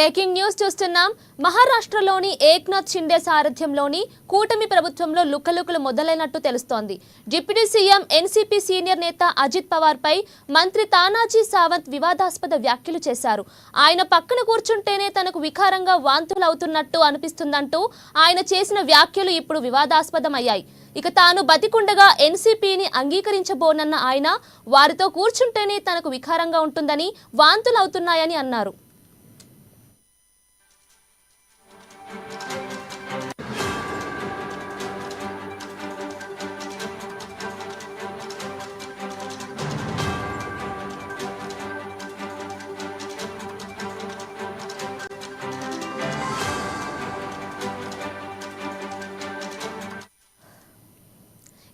Breaking news చూస్తున్నాం. మహారాష్ట్రలోని ఏక్నాథ్ షిండే సారథ్యంలోని కూటమి ప్రభుత్వంలో లుకలుకలు మొదలైనట్టు తెలుస్తోంది. డిప్యూటీ సీఎం ఎన్సీపీ సీనియర్ నేత అజిత్ పవార్ పై మంత్రి తానాజీ సావంత్ వివాదాస్పద వ్యాఖ్యలు చేశారు. ఆయన పక్కన కూర్చుంటేనే తనకు వికారంగా వాంతులు అవుతున్నట్టు అనిపిస్తుందంటూ ఆయన చేసిన వ్యాఖ్యలు ఇప్పుడు వివాదాస్పదమయ్యాయి. ఇక తాను బతికుండగా ఎన్సీపీని అంగీకరించబోనన్న ఆయన వారితో కూర్చుంటేనే తనకు వికారంగా ఉంటుందని, వాంతులు అవుతున్నాయని అన్నారు.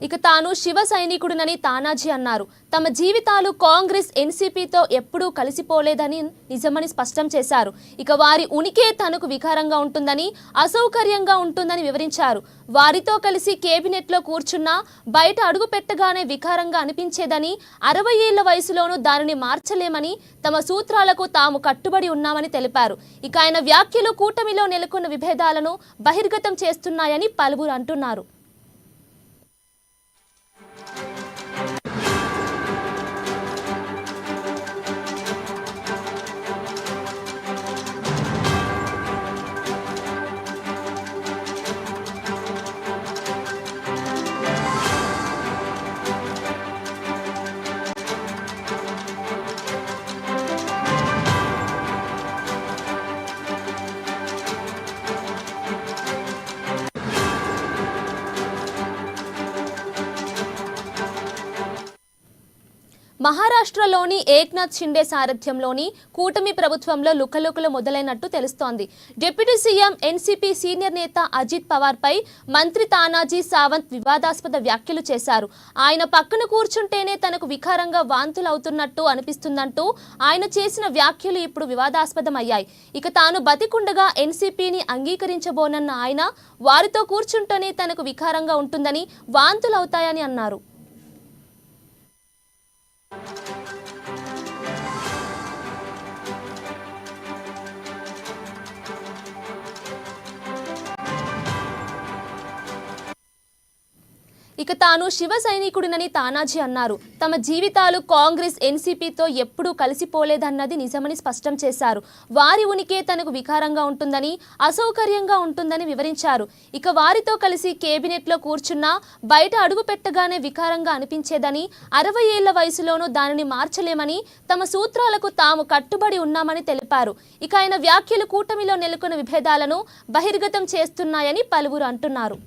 ఇక తాను శివ సైనికుడినని తానాజీ అన్నారు. తమ జీవితాలు కాంగ్రెస్ ఎన్సీపీతో ఎప్పుడూ కలిసిపోలేదని నిజమని స్పష్టం చేశారు. ఇక వారి ఉనికే తనకు వికారంగా ఉంటుందని, అసౌకర్యంగా ఉంటుందని వివరించారు. వారితో కలిసి కేబినెట్లో కూర్చున్నా బయట అడుగు పెట్టగానే వికారంగా అనిపించేదని, 60 ఏళ్ల వయసులోనూ దానిని మార్చలేమని, తమ సూత్రాలకు తాము కట్టుబడి ఉన్నామని తెలిపారు. ఇక ఆయన వ్యాఖ్యలు కూటమిలో నెలకొన్న విభేదాలను బహిర్గతం చేస్తున్నాయని పలువురు అంటున్నారు. మహారాష్ట్రలోని ఏక్నాథ్ షిండే సారథ్యంలోని కూటమి ప్రభుత్వంలో లుకలుకలు మొదలైనట్టు తెలుస్తోంది. డిప్యూటీ సీఎం ఎన్సీపీ సీనియర్ నేత అజిత్ పవార్ పై మంత్రి తానాజీ సావంత్ వివాదాస్పద వ్యాఖ్యలు చేశారు. ఆయన పక్కన కూర్చుంటేనే తనకు వికారంగా వాంతులు అవుతున్నట్టు అనిపిస్తుందంటూ ఆయన చేసిన వ్యాఖ్యలు ఇప్పుడు వివాదాస్పదమయ్యాయి. ఇక తాను బతికుండగా ఎన్సీపీని అంగీకరించబోనన్న ఆయన వారితో కూర్చుంటేనే తనకు వికారంగా ఉంటుందని, వాంతులు అవుతాయని అన్నారు. ఇక తాను శివ సైనికుడినని తానాజీ అన్నారు. తమ జీవితాలు కాంగ్రెస్ ఎన్సీపీతో ఎప్పుడూ కలిసిపోలేదన్నది నిజమని స్పష్టం చేశారు. వారి ఉనికే తనకు వికారంగా ఉంటుందని, అసౌకర్యంగా ఉంటుందని వివరించారు. ఇక వారితో కలిసి కేబినెట్లో కూర్చున్నా బయట అడుగు పెట్టగానే వికారంగా అనిపించేదని, 60 ఏళ్ల వయసులోనూ దానిని మార్చలేమని, తమ సూత్రాలకు తాము కట్టుబడి ఉన్నామని తెలిపారు. ఇక ఆయన వ్యాఖ్యలు కూటమిలో నెలకొన్న విభేదాలను బహిర్గతం చేస్తున్నాయని పలువురు అంటున్నారు.